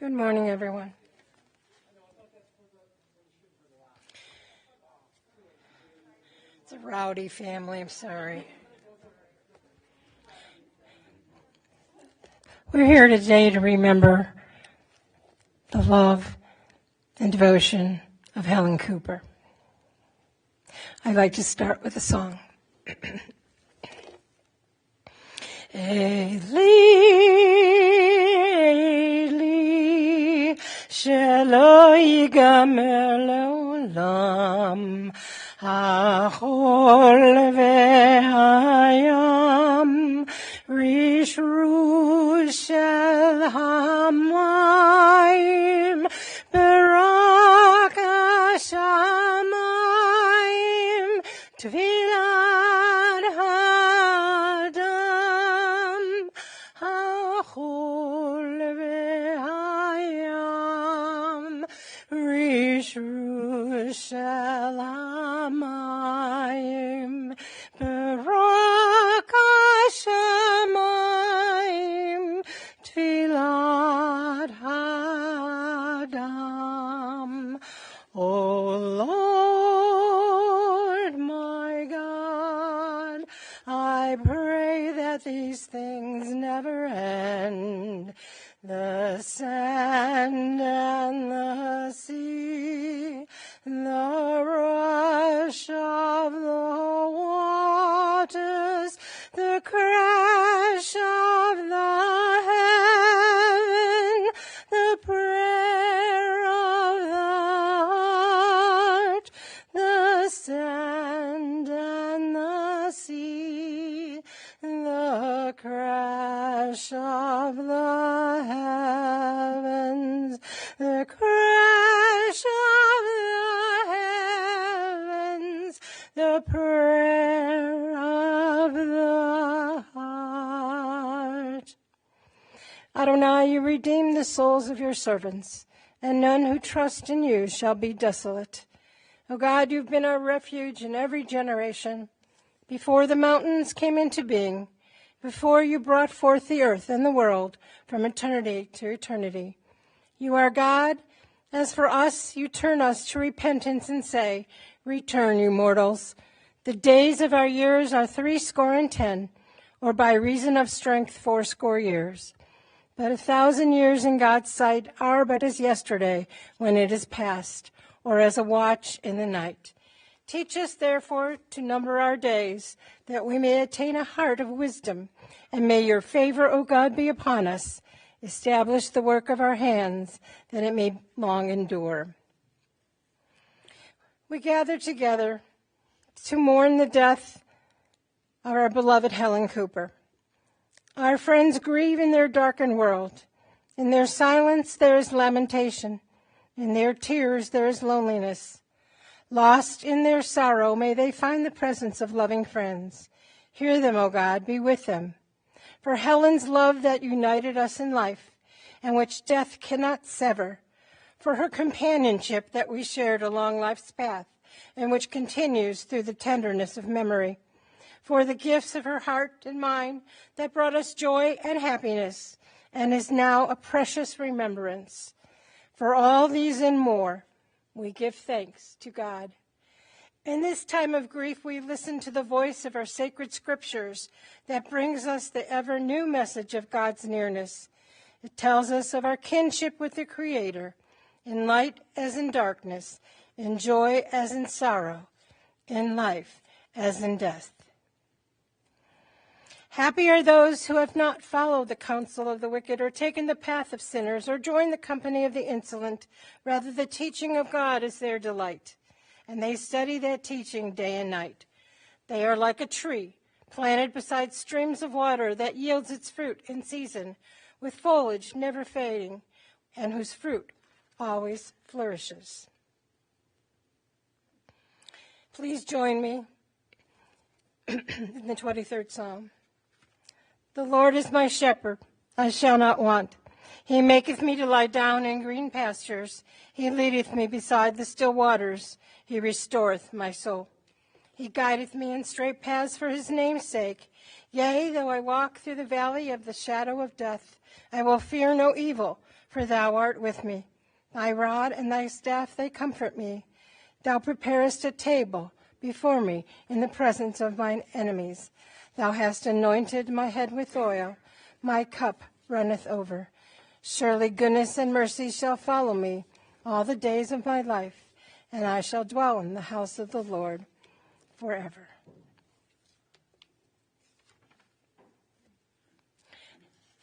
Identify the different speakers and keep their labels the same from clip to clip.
Speaker 1: Good morning, everyone. It's a rowdy family, I'm sorry. We're here today to remember the love and devotion of Helen Cooper. I'd like to start with a song. Eli, שלא ייגמר לעולם, החול והים, רשרוש של המים, ברק השמיים, תפילת האדם, החול והים, רשרוש של המים, ברק השמיים, תפילת האדם. O Lord, my God, I pray that these things never end. The sand and the sea, the rush of the waters, the crash of the heaven, the prayer of the heart, the sand and the sea, the crash of the heavens, the crash of the heavens, the prayer of the heart. Adonai, you redeem the souls of your servants, and none who trust in you shall be desolate. O God, you've been our refuge in every generation. Before the mountains came into being, before you brought forth the earth and the world from eternity to eternity. You are God. As for us, you turn us to repentance and say, return, you mortals. The days of our years are 70, or by reason of strength 80 years. But 1,000 years in God's sight are but as yesterday when it is past, or as a watch in the night. Teach us, therefore, to number our days, that we may attain a heart of wisdom, and may your favor, O God, be upon us. Establish the work of our hands, that it may long endure. We gather together to mourn the death of our beloved Helen Cooper. Our friends grieve in their darkened world. In their silence there is lamentation. In their tears there is loneliness. Lost in their sorrow, may they find the presence of loving friends. Hear them, O God, be with them. For Helen's love that united us in life, and which death cannot sever. For her companionship that we shared along life's path, and which continues through the tenderness of memory. For the gifts of her heart and mind that brought us joy and happiness, and is now a precious remembrance. For all these and more, we give thanks to God. In this time of grief, we listen to the voice of our sacred scriptures that brings us the ever new message of God's nearness. It tells us of our kinship with the Creator, in light as in darkness, in joy as in sorrow, in life as in death. Happy are those who have not followed the counsel of the wicked, or taken the path of sinners, or joined the company of the insolent. Rather, the teaching of God is their delight, and they study that teaching day and night. They are like a tree planted beside streams of water that yields its fruit in season, with foliage never fading, and whose fruit always flourishes. Please join me in the 23rd Psalm. The Lord is my shepherd, I shall not want. He maketh me to lie down in green pastures. He leadeth me beside the still waters. He restoreth my soul. He guideth me in straight paths for his name's sake. Yea, though I walk through the valley of the shadow of death, I will fear no evil, for thou art with me. Thy rod and thy staff, they comfort me. Thou preparest a table before me in the presence of mine enemies. Thou hast anointed my head with oil. My cup runneth over. Surely goodness and mercy shall follow me all the days of my life, and I shall dwell in the house of the Lord forever.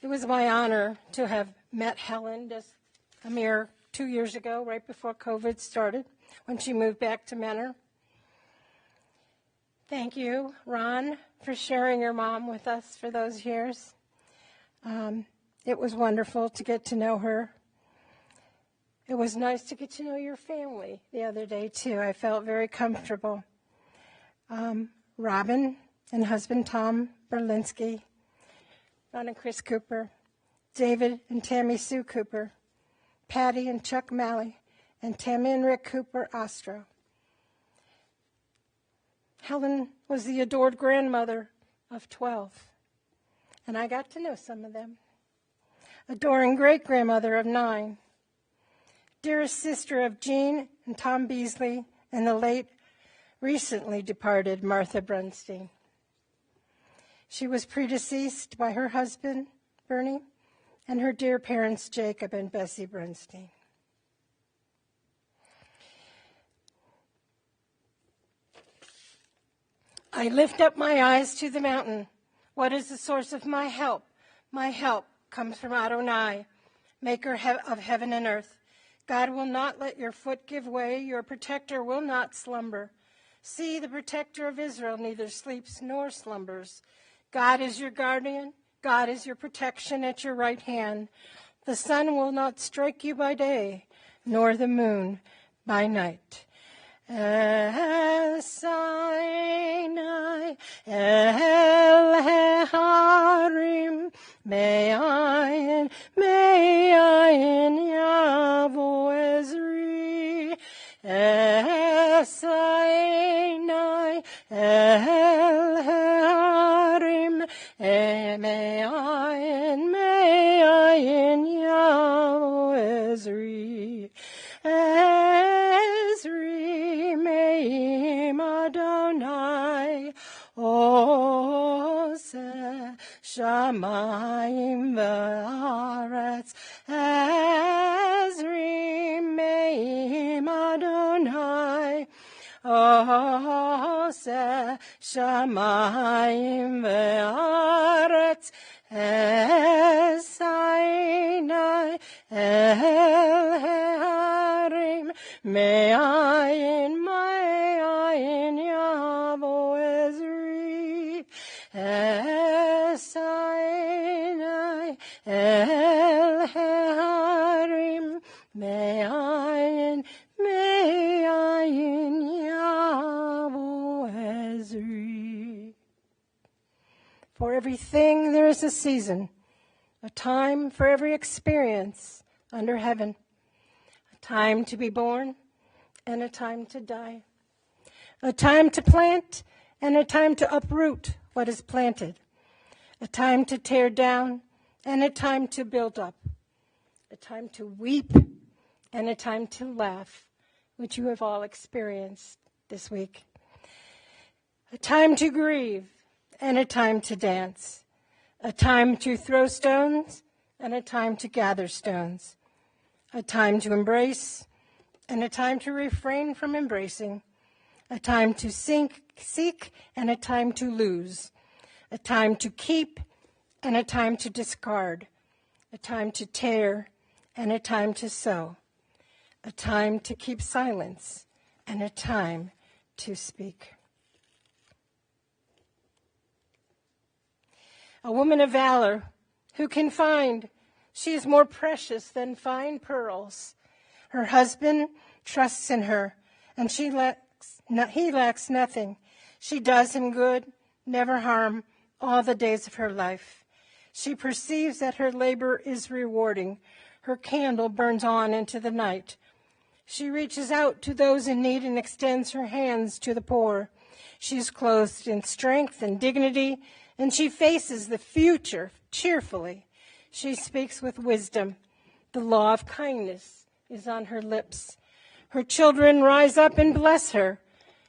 Speaker 1: It was my honor to have met Helen just a mere 2 years ago, right before COVID started, when she moved back to Menor. Thank you, Ron, for sharing your mom with us for those years. It was wonderful to get to know her. It was nice to get to know your family the other day, too. I felt very comfortable. Robin and husband Tom Berlinski, Ron and Chris Cooper, David and Tammy Sue Cooper, Patty and Chuck Malley, and Tammy and Rick Cooper Ostro. Helen was the adored grandmother of 12, and I got to know some of them. Adoring great-grandmother of 9, dearest sister of Jean and Tom Beasley, and the late, recently departed Martha Brunstein. She was predeceased by her husband, Bernie, and her dear parents, Jacob and Bessie Brunstein. I lift up my eyes to the mountain. What is the source of my help? My help comes from Adonai, maker of heaven and earth. God will not let your foot give way. Your protector will not slumber. See, the protector of Israel neither sleeps nor slumbers. God is your guardian. God is your protection at your right hand. The sun will not strike you by day, nor the moon by night. El Sinai, El Harim, Me'ayin, Yavo Ezri. El Sinai, El Harim, Me'ayin, Yavo Ezri. Ezri me'im Adonai, Oseh shamayim v'aretz. Ezri me'im Adonai, Oseh shamayim v'aretz. El Sinai, El Harim, Me'ayin, Yavo Ezri. El Sinai, El Harim, Me'ayin, Yavo Ezri. For everything there is a season, a time for every experience under heaven, a time to be born and a time to die, a time to plant and a time to uproot what is planted, a time to tear down and a time to build up, a time to weep and a time to laugh, which you have all experienced this week, a time to grieve and a time to dance, a time to throw stones and a time to gather stones, a time to embrace and a time to refrain from embracing, a time to seek and a time to lose, a time to keep and a time to discard, a time to tear and a time to sow, a time to keep silence and a time to speak. A woman of valor who can find she is more precious than fine pearls. Her husband trusts in her, and he lacks nothing. She does him good, never harm, all the days of her life. She perceives that her labor is rewarding. Her candle burns on into the night. She reaches out to those in need and extends her hands to the poor. She is clothed in strength and dignity, and she faces the future cheerfully. She speaks with wisdom, The law of kindness is on her lips. Her children rise up and bless her.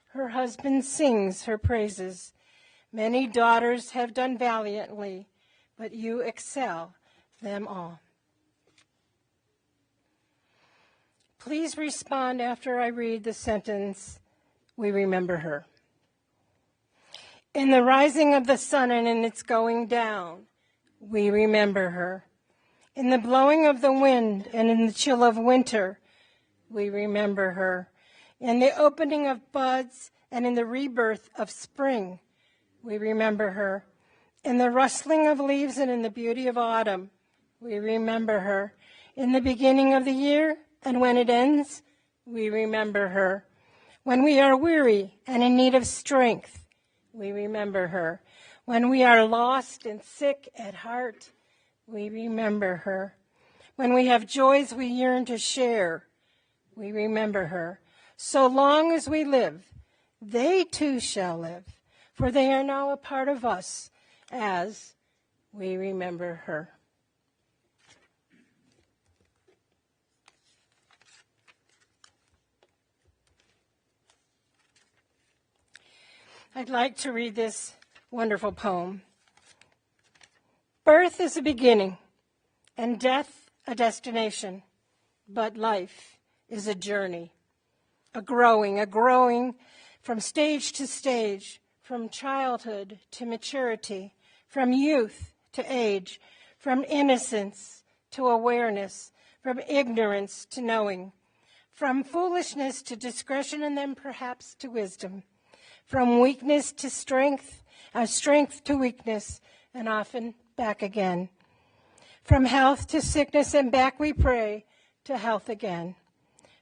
Speaker 1: Her husband sings her praises. Many daughters have done valiantly, but you excel them all. Please respond after I read the sentence, we remember her. In the rising of the sun and in its going down, we remember her. In the blowing of the wind and in the chill of winter, we remember her. In the opening of buds and in the rebirth of spring, we remember her. In the rustling of leaves and in the beauty of autumn, we remember her. In the beginning of the year and when it ends, we remember her. When we are weary and in need of strength, we remember her. When we are lost and sick at heart, we remember her. When we have joys we yearn to share, we remember her. So long as we live, they too shall live, for they are now a part of us as we remember her. I'd like to read this wonderful poem. Birth is a beginning, and death a destination, but life is a journey, a growing from stage to stage, from childhood to maturity, from youth to age, from innocence to awareness, from ignorance to knowing, from foolishness to discretion, and then perhaps to wisdom, from weakness to strength, strength to weakness, and often back again. From health to sickness and back we pray to health again.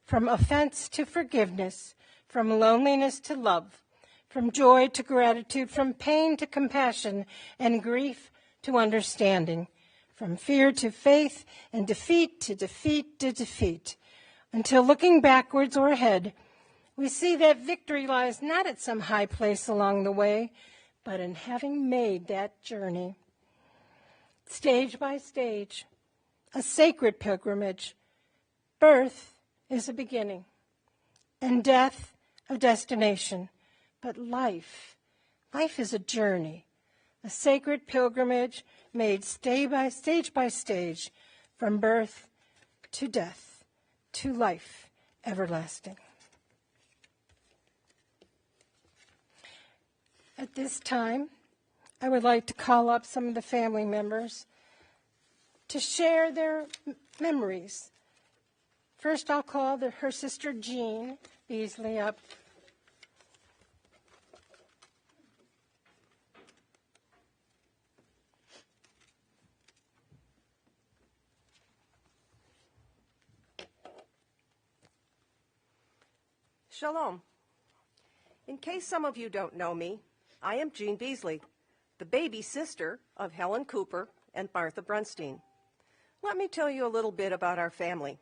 Speaker 1: From offense to forgiveness, from loneliness to love, from joy to gratitude, from pain to compassion, and grief to understanding, from fear to faith, and defeat to defeat to defeat, until looking backwards or ahead, we see that victory lies not at some high place along the way, but in having made that journey. Stage by stage, a sacred pilgrimage. Birth is a beginning, and death a destination. But life is a journey, a sacred pilgrimage made stage by stage, from birth to death to life everlasting. At this time, I would like to call up some of the family members to share their memories. First, I'll call her sister Jean Beasley up.
Speaker 2: Shalom. In case some of you don't know me, I am Jean Beasley, the baby sister of Helen Cooper and Martha Brunstein. Let me tell you a little bit about our family.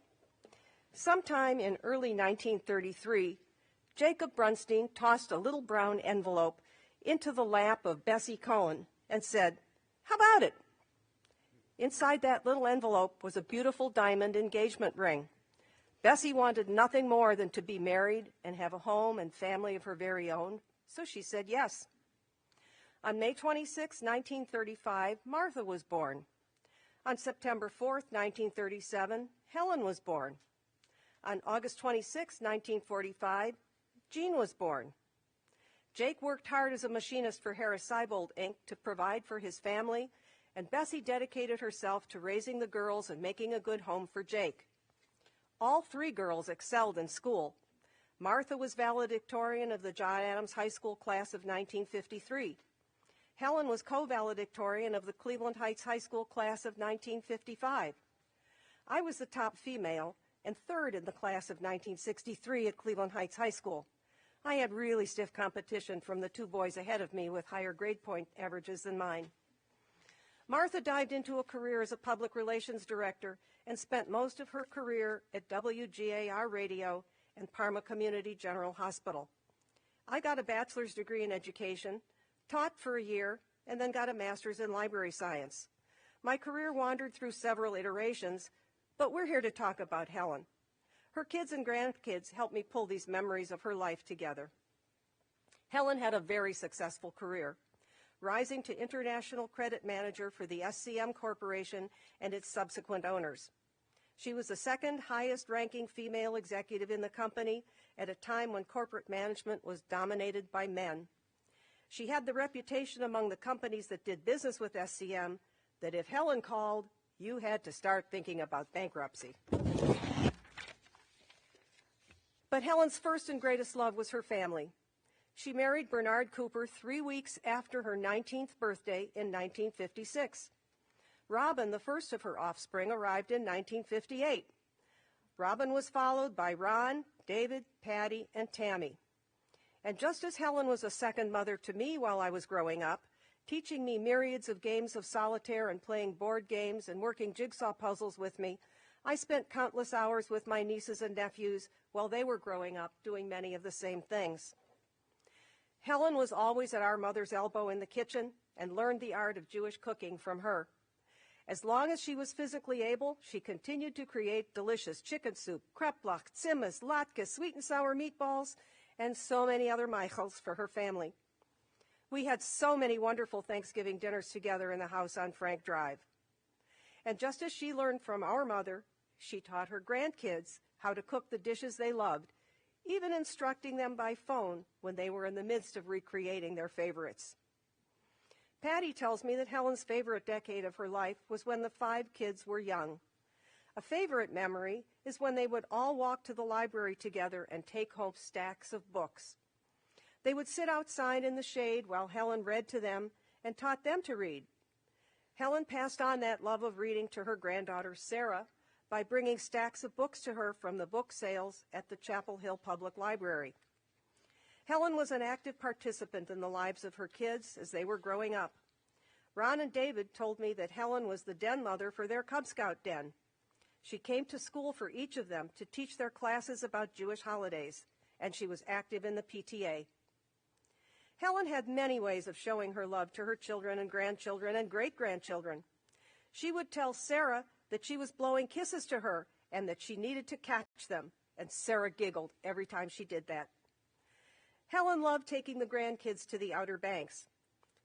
Speaker 2: Sometime in early 1933, Jacob Brunstein tossed a little brown envelope into the lap of Bessie Cohen and said, "How about it?" Inside that little envelope was a beautiful diamond engagement ring. Bessie wanted nothing more than to be married and have a home and family of her very own, so she said yes. On May 26, 1935, Martha was born. On September 4, 1937, Helen was born. On August 26, 1945, Jean was born. Jake worked hard as a machinist for Harris-Seibold, Inc. to provide for his family, and Bessie dedicated herself to raising the girls and making a good home for Jake. All three girls excelled in school. Martha was valedictorian of the John Adams High School class of 1953. Helen was co-valedictorian of the Cleveland Heights High School class of 1955. I was the top female and third in the class of 1963 at Cleveland Heights High School. I had really stiff competition from the two boys ahead of me with higher grade point averages than mine. Martha dived into a career as a public relations director and spent most of her career at WGAR Radio and Parma Community General Hospital. I got a bachelor's degree in education, taught for a year, and then got a master's in library science. My career wandered through several iterations, But we're here to talk about Helen. Her kids and grandkids helped me pull these memories of her life together. Helen had a very successful career, rising to international credit manager for the SCM Corporation and its subsequent owners. She was the second highest ranking female executive in the company at a time when corporate management was dominated by men. She had the reputation among the companies that did business with SCM that if Helen called, you had to start thinking about bankruptcy. But Helen's first and greatest love was her family. She married Bernard Cooper 3 weeks after her 19th birthday in 1956. Robin, the first of her offspring, arrived in 1958. Robin was followed by Ron, David, Patty, and Tammy. And just as Helen was a second mother to me while I was growing up, teaching me myriads of games of solitaire and playing board games and working jigsaw puzzles with me, I spent countless hours with my nieces and nephews while they were growing up doing many of the same things. Helen was always at our mother's elbow in the kitchen and learned the art of Jewish cooking from her. As long as she was physically able, she continued to create delicious chicken soup, kreplach, tzimmes, latkes, sweet and sour meatballs, and so many other meichels for her family. We had so many wonderful Thanksgiving dinners together in the house on Frank Drive. And just as she learned from our mother, she taught her grandkids how to cook the dishes they loved, even instructing them by phone when they were in the midst of recreating their favorites. Patty tells me that Helen's favorite decade of her life was when the 5 kids were young. A favorite memory is when they would all walk to the library together and take home stacks of books. They would sit outside in the shade while Helen read to them and taught them to read. Helen passed on that love of reading to her granddaughter, Sarah, by bringing stacks of books to her from the book sales at the Chapel Hill Public Library. Helen was an active participant in the lives of her kids as they were growing up. Ron and David told me that Helen was the den mother for their Cub Scout den. She came to school for each of them to teach their classes about Jewish holidays, and she was active in the PTA. Helen had many ways of showing her love to her children and grandchildren and great-grandchildren. She would tell Sarah that she was blowing kisses to her and that she needed to catch them, and Sarah giggled every time she did that. Helen loved taking the grandkids to the Outer Banks.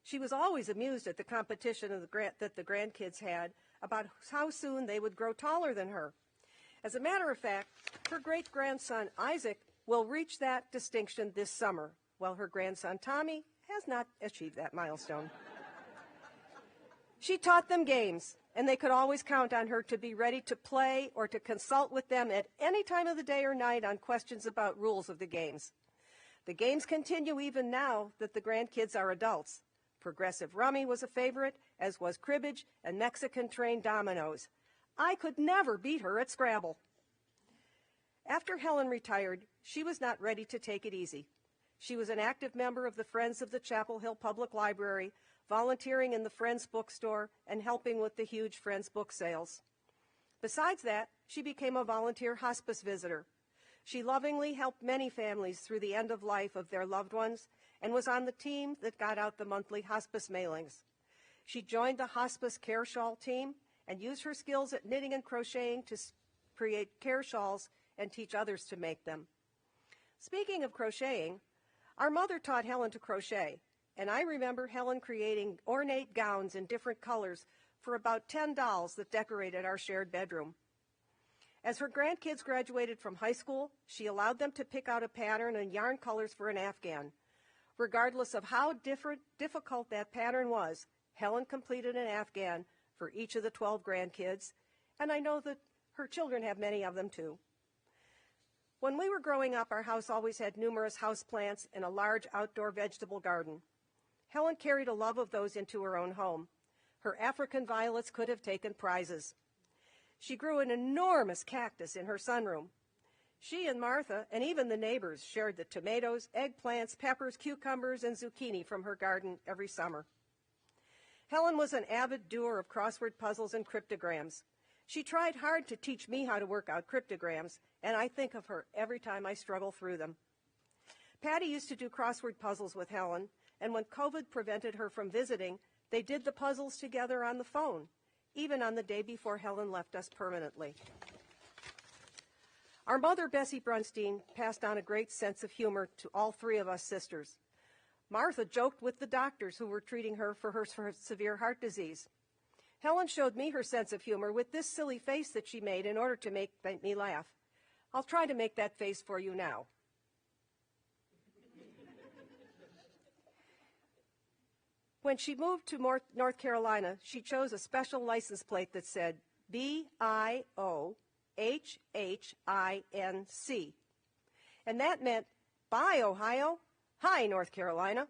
Speaker 2: She was always amused at the competition that the grandkids had about how soon they would grow taller than her. As a matter of fact, her great-grandson Isaac will reach that distinction this summer, while her grandson Tommy has not achieved that milestone. She taught them games, and they could always count on her to be ready to play or to consult with them at any time of the day or night on questions about rules of the games. The games continue even now that the grandkids are adults. Progressive rummy was a favorite, as was cribbage and Mexican train dominoes. I could never beat her at Scrabble. After Helen retired, she was not ready to take it easy. She was an active member of the Friends of the Chapel Hill Public Library, volunteering in the Friends bookstore and helping with the huge Friends book sales. Besides that, she became a volunteer hospice visitor. She lovingly helped many families through the end of life of their loved ones and was on the team that got out the monthly hospice mailings. She joined the hospice care shawl team and used her skills at knitting and crocheting to create care shawls and teach others to make them. Speaking of crocheting, our mother taught Helen to crochet, and I remember Helen creating ornate gowns in different colors for about 10 dolls that decorated our shared bedroom. As her grandkids graduated from high school, she allowed them to pick out a pattern and yarn colors for an Afghan. Regardless of how difficult that pattern was, Helen completed an Afghan for each of the 12 grandkids, and I know that her children have many of them too. When we were growing up, our house always had numerous houseplants and a large outdoor vegetable garden. Helen carried a love of those into her own home. Her African violets could have taken prizes. She grew an enormous cactus in her sunroom. She and Martha, and even the neighbors, shared the tomatoes, eggplants, peppers, cucumbers, and zucchini from her garden every summer. Helen was an avid doer of crossword puzzles and cryptograms. She tried hard to teach me how to work out cryptograms, and I think of her every time I struggle through them. Patty used to do crossword puzzles with Helen, and when COVID prevented her from visiting, they did the puzzles together on the phone. even on the day before Helen left us permanently. Our mother, Bessie Brunstein, passed on a great sense of humor to all three of us sisters. Martha joked with the doctors who were treating her for her severe heart disease. Helen showed me her sense of humor with this silly face that she made in order to make me laugh. I'll try to make that face for you now. When she moved to North Carolina, she chose a special license plate that said BIOHHINC. And that meant, bye, Ohio. Hi, North Carolina.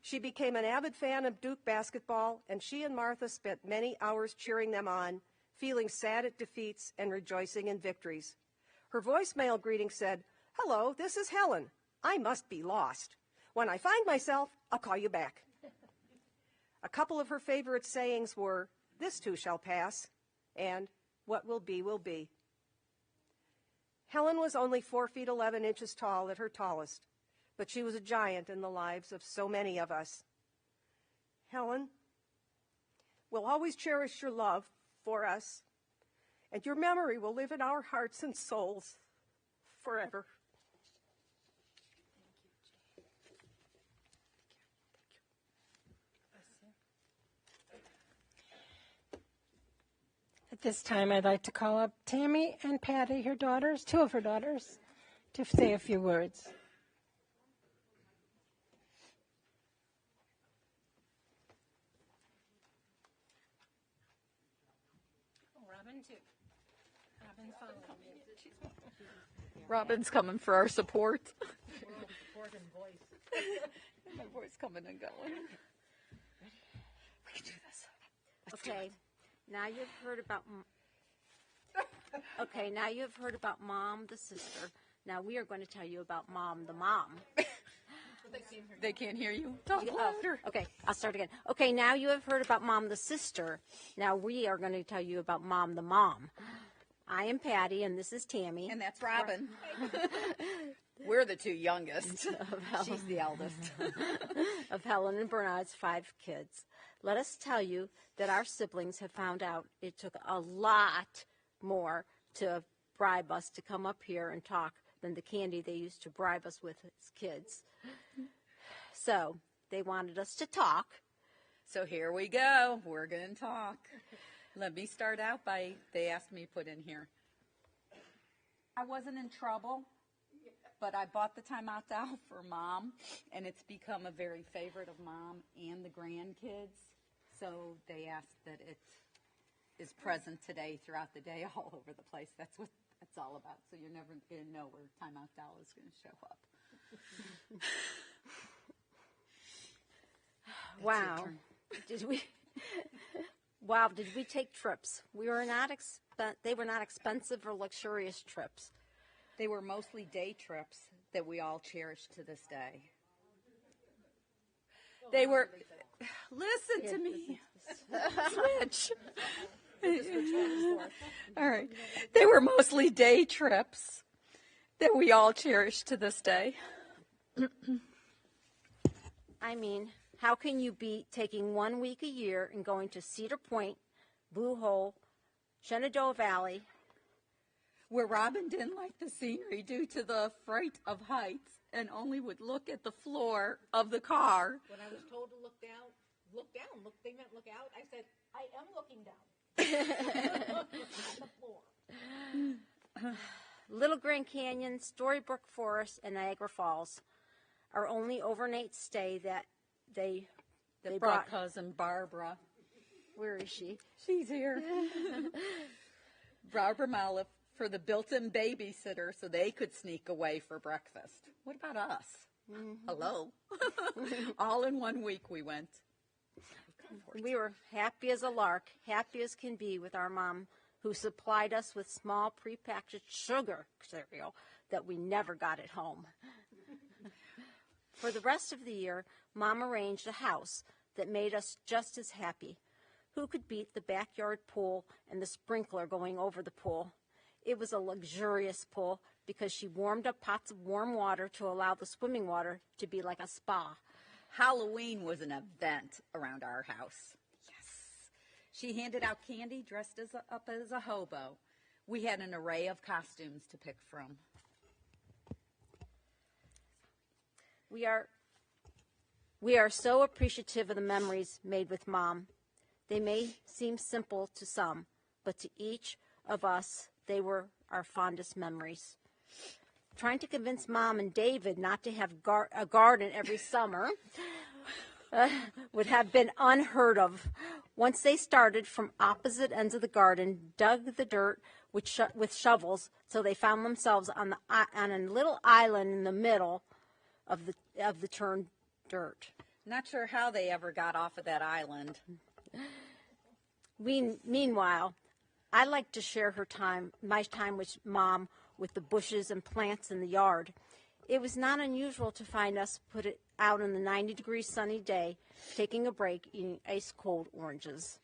Speaker 2: She became an avid fan of Duke basketball, and she and Martha spent many hours cheering them on, feeling sad at defeats and rejoicing in victories. Her voicemail greeting said, "Hello, this is Helen. I must be lost. When I find myself, I'll call you back." A couple of her favorite sayings were, "This too shall pass," and "What will be, will be." Helen was only 4 feet 11 inches tall at her tallest, but she was a giant in the lives of so many of us. Helen, we'll always cherish your love for us, and your memory will live in our hearts and souls forever.
Speaker 1: At this time, I'd like to call up Tammy and Patty, her daughters, two of her daughters, to say a few words. Robin, too. Robin's following me.
Speaker 3: Robin's coming for our support. My voice coming and going. We can do this.
Speaker 4: Okay, now you've heard about. Okay, now you've heard about Mom, the sister. Now we are going to tell you about Mom, the mom.
Speaker 3: They can't hear you. Talk louder.
Speaker 4: Okay, I'll start again. Okay, now you have heard about Mom, the sister. Now we are going to tell you about Mom, the mom. I am Patty, and this is Tammy.
Speaker 3: And that's Robin. We're the two youngest. She's the eldest.
Speaker 4: Of Helen and Bernard's 5 kids. Let us tell you that our siblings have found out it took a lot more to bribe us to come up here and talk than the candy they used to bribe us with as kids. So they wanted us to talk.
Speaker 3: So here we go. We're going to talk. Let me start out by, they asked me to put in here. I wasn't in trouble, but I bought the timeout doll for Mom, and it's become a very favorite of Mom and the grandkids. So they asked that it is present today throughout the day all over the place. That's what it's all about. So you're never going to know where timeout doll is going to show up.
Speaker 4: Wow. Did we take trips? We were not they were not expensive or luxurious trips.
Speaker 3: They were mostly day trips that we all cherish to this day. They were, listen to me. Switch. All right. They were mostly day trips that we all cherish to this day.
Speaker 4: I mean, how can you beat taking 1 week a year and going to Cedar Point, Blue Hole, Shenandoah Valley?
Speaker 3: Where Robin didn't like the scenery due to the fright of heights and only would look at the floor of the car.
Speaker 5: When I was told to look down, they meant look out. I said, I am looking down. On the floor.
Speaker 4: Little Grand Canyon, Storybook Forest, and Niagara Falls. Our only overnight stay that they
Speaker 3: brought cousin Barbara.
Speaker 4: Where is she?
Speaker 3: She's here. Barbara Malif for the built-in babysitter so they could sneak away for breakfast. What about us? Mm-hmm. Hello. All in 1 week we went.
Speaker 4: We were happy as a lark, happy as can be with our mom, who supplied us with small prepackaged sugar cereal that we never got at home. For the rest of the year, Mom arranged a house that made us just as happy. Who could beat the backyard pool and the sprinkler going over the pool? It was a luxurious pool because she warmed up pots of warm water to allow the swimming water to be like a spa.
Speaker 3: Halloween was an event around our house. Yes. She handed out candy dressed up as a hobo. We had an array of costumes to pick from.
Speaker 4: We are so appreciative of the memories made with Mom. They may seem simple to some, but to each of us, they were our fondest memories. Trying to convince Mom and David not to have a garden every summer would have been unheard of. Once they started from opposite ends of the garden, dug the dirt with shovels, so they found themselves on a little island in the middle of the turned dirt.
Speaker 3: Not sure how they ever got off of that island.
Speaker 4: Meanwhile, I like to share my time with Mom, with the bushes and plants in the yard. It was not unusual to find us put it out on the 90-degree sunny day, taking a break, eating ice-cold oranges.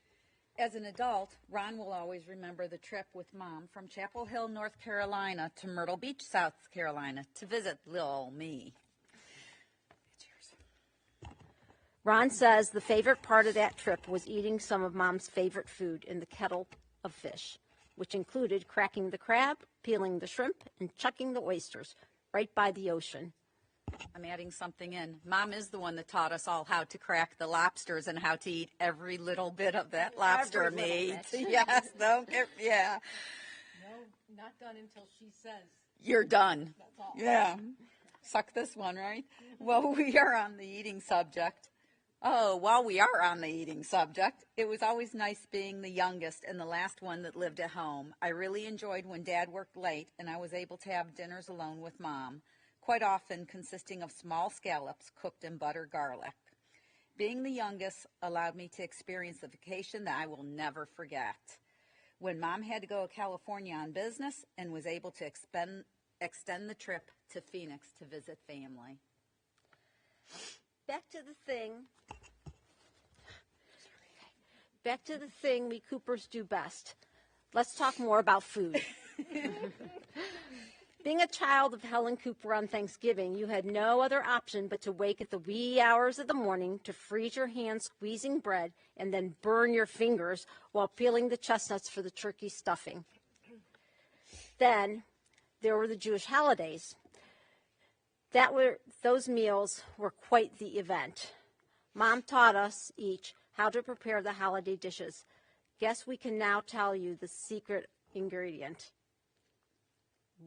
Speaker 3: As an adult, Ron will always remember the trip with Mom from Chapel Hill, North Carolina to Myrtle Beach, South Carolina to visit little me.
Speaker 4: Ron says the favorite part of that trip was eating some of Mom's favorite food in the kettle of fish, which included cracking the crab, peeling the shrimp, and chucking the oysters right by the ocean.
Speaker 3: I'm adding something in. Mom is the one that taught us all how to crack the lobsters and how to eat every little bit of that lobster meat. Yes, yeah.
Speaker 5: No, not done until she says.
Speaker 3: You're done.
Speaker 5: That's all.
Speaker 3: Yeah. Suck this one, right? Well, we are on the eating subject. Oh, while we are on the eating subject, it was always nice being the youngest and the last one that lived at home. I really enjoyed when Dad worked late and I was able to have dinners alone with Mom, quite often consisting of small scallops cooked in butter garlic. Being the youngest allowed me to experience the vacation that I will never forget. When Mom had to go to California on business and was able to extend the trip to Phoenix to visit family.
Speaker 4: Back to the thing we Coopers do best. Let's talk more about food. Being a child of Helen Cooper on Thanksgiving, you had no other option but to wake at the wee hours of the morning to freeze your hands squeezing bread and then burn your fingers while peeling the chestnuts for the turkey stuffing. Then there were the Jewish holidays. Those meals were quite the event. Mom taught us each how to prepare the holiday dishes. Guess we can now tell you the secret ingredient.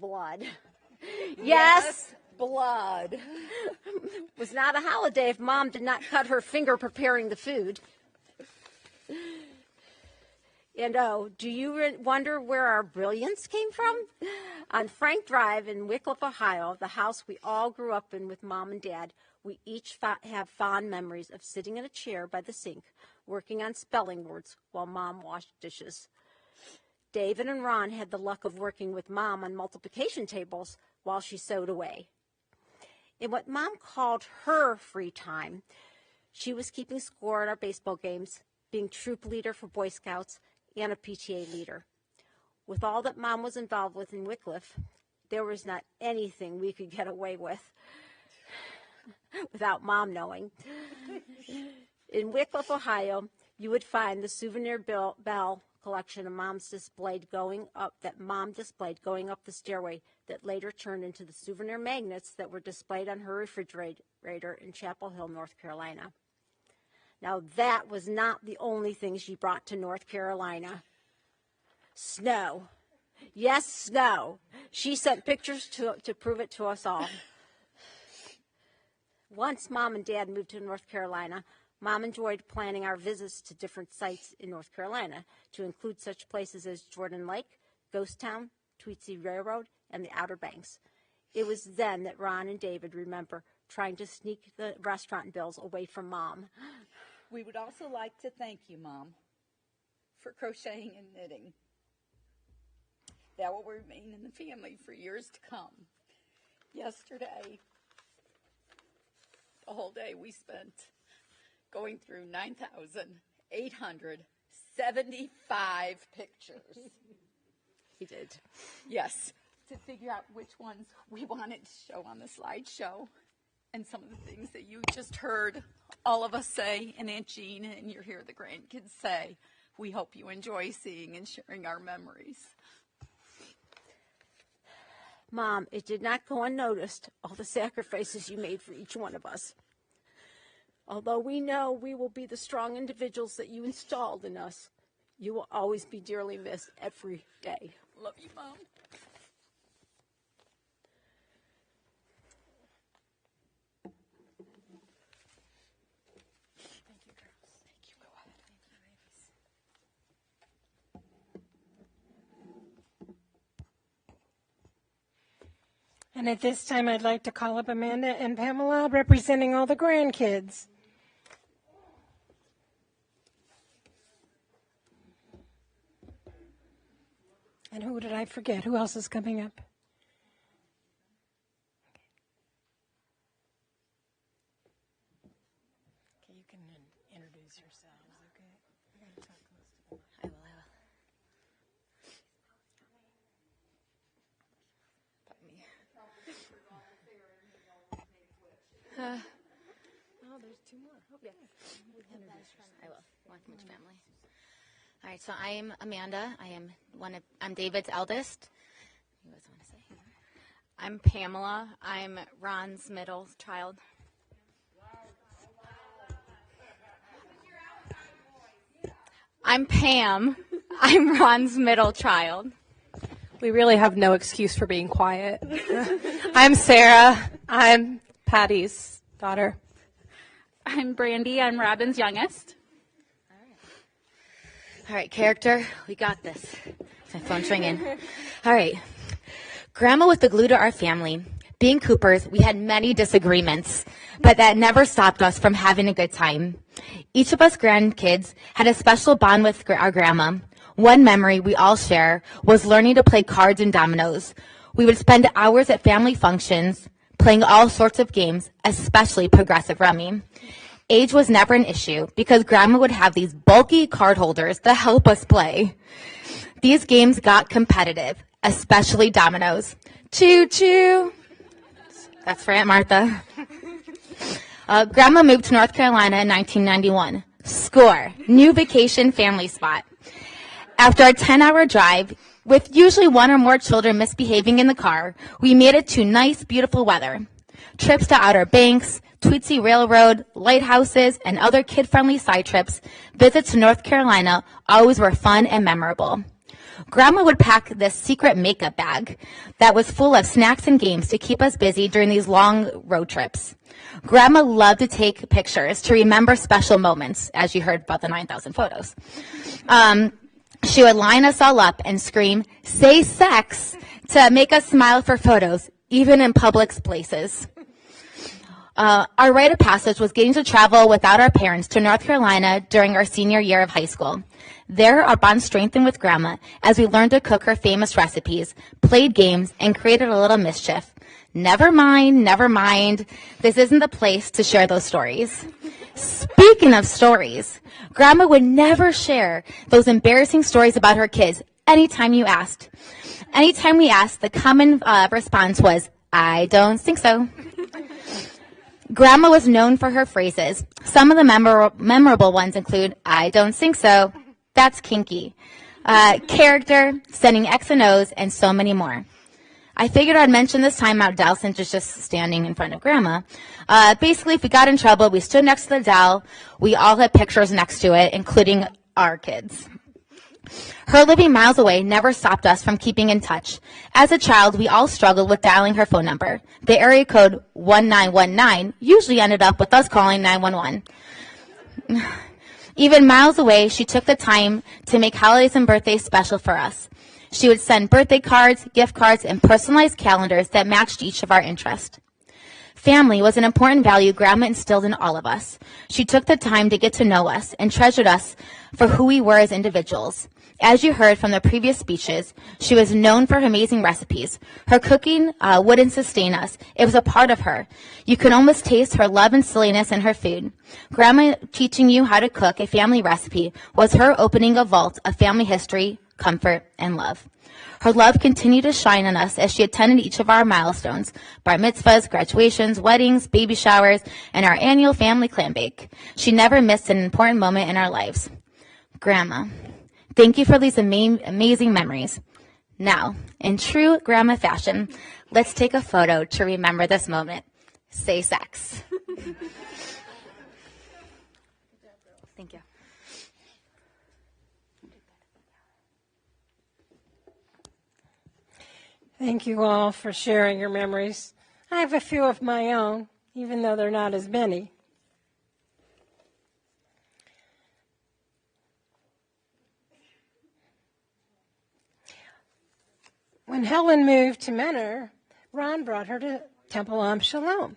Speaker 4: Blood. Yes, blood. It was not a holiday if Mom did not cut her finger preparing the food. And do you wonder where our brilliance came from? On Frank Drive in Wickliffe, Ohio, the house we all grew up in with Mom and Dad, we each have fond memories of sitting in a chair by the sink, working on spelling words while Mom washed dishes. David and Ron had the luck of working with Mom on multiplication tables while she sewed away. In what Mom called her free time, she was keeping score at our baseball games, being troop leader for Boy Scouts, and a PTA leader. With all that Mom was involved with in Wickliffe, there was not anything we could get away with without Mom knowing. In Wickliffe, Ohio, you would find the souvenir bell collection of Mom's displayed going up the stairway that later turned into the souvenir magnets that were displayed on her refrigerator in Chapel Hill, North Carolina. Now, that was not the only thing she brought to North Carolina. Snow. Yes, snow. She sent pictures to prove it to us all. Once Mom and Dad moved to North Carolina, Mom enjoyed planning our visits to different sites in North Carolina, to include such places as Jordan Lake, Ghost Town, Tweetsie Railroad, and the Outer Banks. It was then that Ron and David remember trying to sneak the restaurant bills away from Mom.
Speaker 3: We would also like to thank you, Mom, for crocheting and knitting. That will remain in the family for years to come. Yesterday, the whole day we spent going through 9,875 pictures.
Speaker 4: He did.
Speaker 3: Yes, to figure out which ones we wanted to show on the slideshow. And some of the things that you just heard all of us say, and Aunt Jean, and you hear the grandkids say. We hope you enjoy seeing and sharing our memories.
Speaker 4: Mom, it did not go unnoticed, all the sacrifices you made for each one of us. Although we know we will be the strong individuals that you installed in us, you will always be dearly missed every day.
Speaker 3: Love you, Mom.
Speaker 1: And at this time, I'd like to call up Amanda and Pamela, representing all the grandkids. And who did I forget? Who else is coming up? Okay, you can introduce yourselves, okay? I gotta talk close to the mic.
Speaker 6: Oh, there's two more. Oh, yeah. I will. Welcome to family. All right, so I'm Amanda. I'm David's eldest. You guys want to say?
Speaker 7: I'm Pamela. I'm Ron's middle child. I'm Pam. I'm Ron's middle child.
Speaker 8: We really have no excuse for being quiet. I'm Sarah. I'm Patty's daughter.
Speaker 7: I'm Brandy. I'm Robin's youngest.
Speaker 6: All right, character, we got this. My phone's ringing. All right. Grandma was the glue to our family. Being Coopers, we had many disagreements, but that never stopped us from having a good time. Each of us grandkids had a special bond with our grandma. One memory we all share was learning to play cards and dominoes. We would spend hours at family functions playing all sorts of games, especially progressive rummy. Age was never an issue because Grandma would have these bulky card holders to help us play. These games got competitive, especially dominoes. Choo-choo. That's for Aunt Martha. Grandma moved to North Carolina in 1991. Score. New vacation family spot. After a 10-hour drive, with usually one or more children misbehaving in the car, we made it to nice, beautiful weather. Trips to Outer Banks, Tweetsie Railroad, lighthouses, and other kid-friendly side trips, visits to North Carolina always were fun and memorable. Grandma would pack this secret makeup bag that was full of snacks and games to keep us busy during these long road trips. Grandma loved to take pictures to remember special moments, as you heard about the 9,000 photos. She would line us all up and scream, "Say sex," to make us smile for photos, even in public places. Our rite of passage was getting to travel without our parents to North Carolina during our senior year of high school. There, our bond strengthened with Grandma as we learned to cook her famous recipes, played games, and created a little mischief. Never mind. This isn't the place to share those stories. Speaking of stories, Grandma would never share those embarrassing stories about her kids anytime you asked. Anytime we asked, the common response was, "I don't think so." Grandma was known for her phrases. Some of the memorable ones include, "I don't think so," "That's kinky," character, sending X and O's, and so many more. I figured I'd mention this timeout doll since it's just standing in front of Grandma. Basically, if we got in trouble, we stood next to the doll. We all had pictures next to it, including our kids. Her living miles away never stopped us from keeping in touch. As a child, we all struggled with dialing her phone number. The area code 1919 usually ended up with us calling 911. Even miles away, she took the time to make holidays and birthdays special for us. She would send birthday cards, gift cards, and personalized calendars that matched each of our interests. Family was an important value Grandma instilled in all of us. She took the time to get to know us and treasured us for who we were as individuals. As you heard from the previous speeches, she was known for her amazing recipes. Her cooking wouldn't sustain us. It was a part of her. You could almost taste her love and silliness in her food. Grandma teaching you how to cook a family recipe was her opening a vault of family history, comfort, and love. Her love continued to shine on us as she attended each of our milestones, bar mitzvahs, graduations, weddings, baby showers, and our annual family clam bake. She never missed an important moment in our lives. Grandma, thank you for these amazing memories. Now, in true grandma fashion, let's take a photo to remember this moment. Say sex. Thank you.
Speaker 1: Thank you all for sharing your memories. I have a few of my own, even though they're not as many. When Helen moved to Menor, Ron brought her to Temple Am Shalom.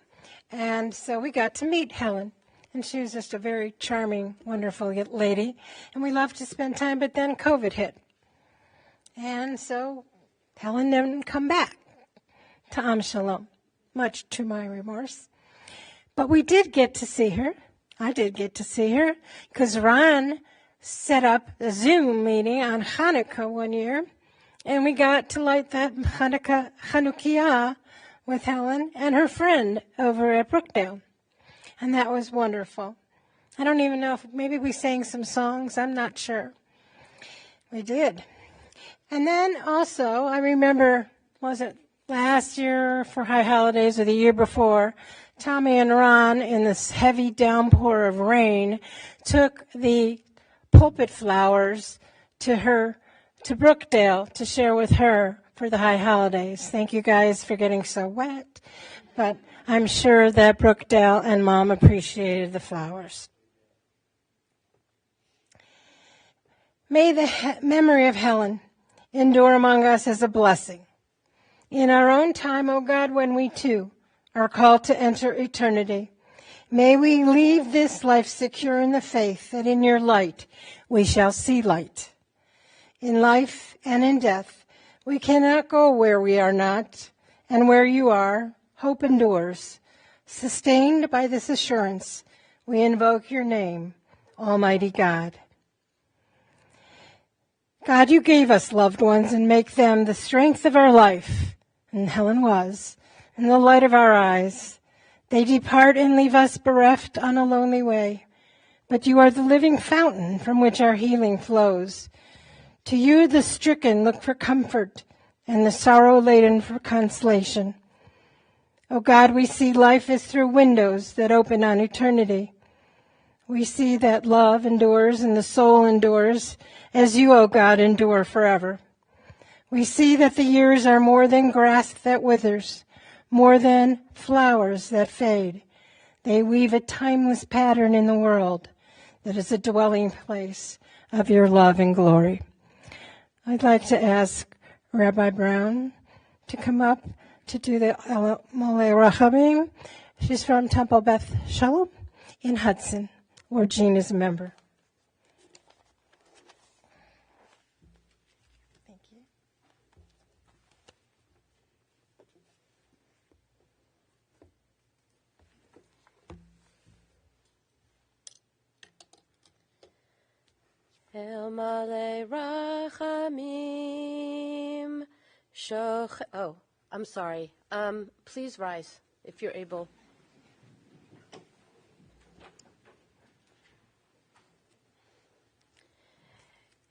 Speaker 1: And so we got to meet Helen. And she was just a very charming, wonderful lady. And we loved to spend time, but then COVID hit. And so Helen didn't come back to Am Shalom, much to my remorse. But we did get to see her. I did get to see her because Ron set up a Zoom meeting on Hanukkah one year. And we got to light that Chanukiah with Helen and her friend over at Brookdale. And that was wonderful. I don't even know if maybe we sang some songs. I'm not sure. We did. And then also, I remember, was it last year for High Holidays or the year before, Tommy and Ron, in this heavy downpour of rain, took the pulpit flowers to Brookdale to share with her for the High Holidays. Thank you guys for getting so wet, but I'm sure that Brookdale and Mom appreciated the flowers. May the memory of Helen endure among us as a blessing. In our own time, O God, when we too are called to enter eternity, may we leave this life secure in the faith that in your light we shall see light. In life and in death, we cannot go where we are not, and where you are, hope endures. Sustained by this assurance, we invoke your name, Almighty God. God, you gave us loved ones and make them the strength of our life, and Helen was, and the light of our eyes. They depart and leave us bereft on a lonely way, but you are the living fountain from which our healing flows. To you the stricken look for comfort, and the sorrow-laden for consolation. O God, we see life as through windows that open on eternity. We see that love endures and the soul endures, as you, O God, endure forever. We see that the years are more than grass that withers, more than flowers that fade. They weave a timeless pattern in the world that is a dwelling place of your love and glory. I'd like to ask Rabbi Brown to come up to do the Molei Rachamim. She's from Temple Beth Shalom in Hudson, where Jean is a member. Thank you.
Speaker 9: El Molei Rachamim Shoch. Oh, I'm sorry. Please rise if you're able.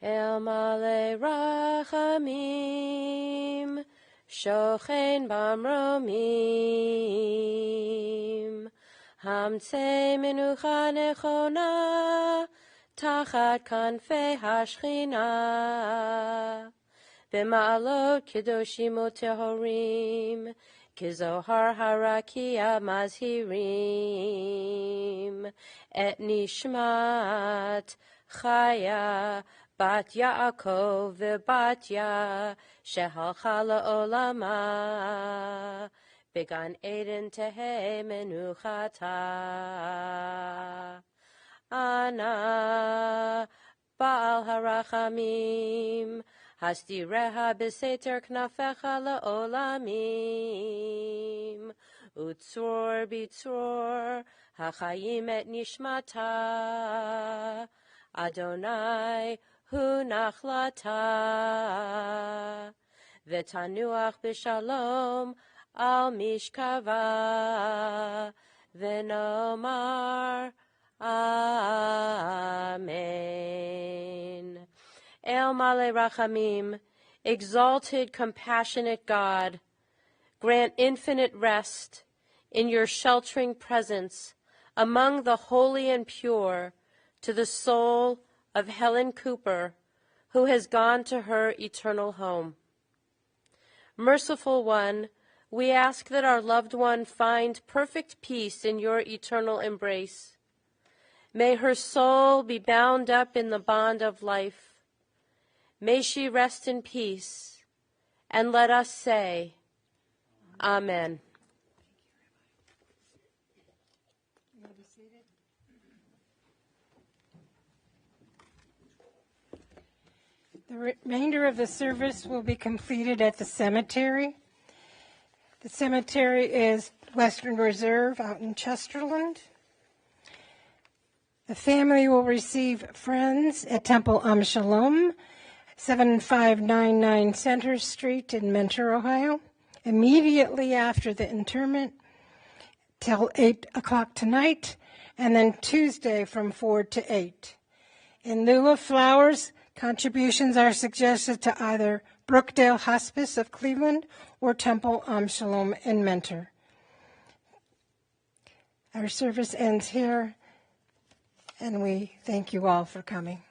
Speaker 9: El Molei Rachamim Shochen Bamromim Hamtzei Menucha Nechona Tachat Kanfei Hashchina B'ma'alot Kedoshim U'Tehorim Kizohar Harakia Mazhirim Et Nishmat Chaya Bat Yaakov V'Batya Shehalcha La'olama Began Eden Tehei Menuchata Ana Baal Harachamim Hasdireha B'Seter Knafecha La'olamim Utzor B'Tzor Hachayim Et Nishmata Adonai Hu Nachlata V'Tanuach B'Shalom Al Mishkava V'Nomar Amen. El Male Rachamim, exalted, compassionate God, grant infinite rest in your sheltering presence among the holy and pure to the soul of Helen Cooper, who has gone to her eternal home. Merciful One, we ask that our loved one find perfect peace in your eternal embrace. May her soul be bound up in the bond of life. May she rest in peace, and let us say, Amen.
Speaker 1: The remainder of the service will be completed at the cemetery. The cemetery is Western Reserve out in Chesterland. The family will receive friends at Temple Shalom, 7599 Center Street in Mentor, Ohio, immediately after the interment till 8 o'clock tonight, and then Tuesday from 4 to 8. In lieu of flowers, contributions are suggested to either Brookdale Hospice of Cleveland or Temple Shalom in Mentor. Our service ends here, and we thank you all for coming.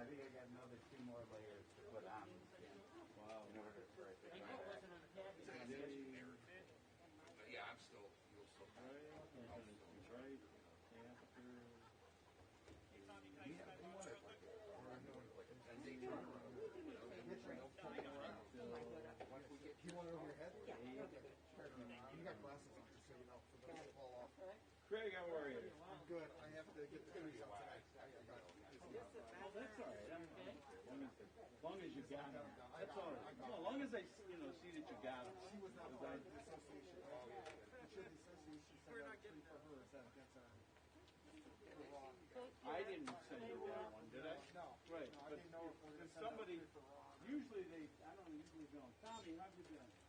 Speaker 10: I think I got another 2 more layers to put on. Wow. In order for it to dry.
Speaker 11: Yeah, I'm still. You'll still.
Speaker 10: Right after.
Speaker 11: Like a 10-day turnaround.
Speaker 12: You want it over your head? Yeah. You got glasses on, just so you know, for those that fall off.
Speaker 10: Craig, how are you?
Speaker 12: I'm good. I to get the trees out tonight.
Speaker 10: Oh, that's all right. I'm okay. As long as you got them. That's all right. As long as they, see that you got them.
Speaker 12: She was not part of the association. It should the association send out a tree for her. That's wrong.
Speaker 10: I didn't send you that one, did I?
Speaker 12: No.
Speaker 10: Right.
Speaker 12: No, I didn't know if we were
Speaker 10: But
Speaker 12: gonna send out a
Speaker 10: somebody,
Speaker 12: tree for Ron.
Speaker 10: usually I don't usually know. Tommy, how've you been?